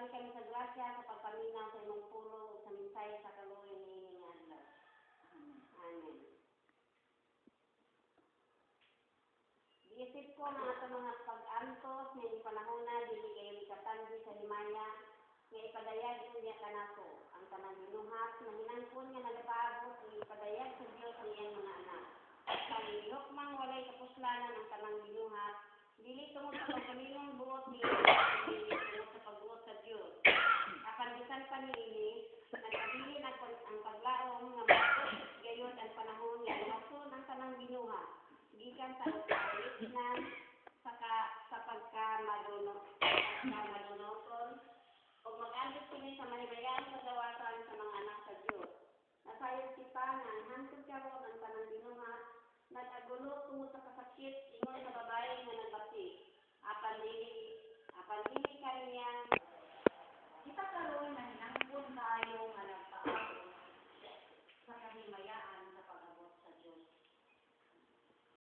Salamat kami sa grasya sa pagpaminaw sa imong pulong ug sa minsay sa kaluoy niini nga adlaw. Amen. Giisip ko nga ato mga pag-antos nga panahon na dili kayo mikatandi sa himaya nga ipadayag niya kanako ang tanang binuhat na hinangkon nga nagapaabot ug ipadayag sa Dios ang iyang mga anak. Kay lokmang walay kapuslanan ang tanang binuhat, dili tungod sa pagpamilong buot ni dili tungod sa pagbuot sa Dios. Apan bisan pa niini, nagpabilin ang paglaom nga maabot gayon ang panahon nga lumason ang tanang binuhat. Gikan sa kalignan sa pagkamadunoton o mag-andot kini sa mahimayang kagawasan sa mga anak sa Diyos. Nasayod kita nga ang hantod karon ang tanang binuhat, nag-agulo tungod sa kasakit ingon sa babae nga nagbati. Apan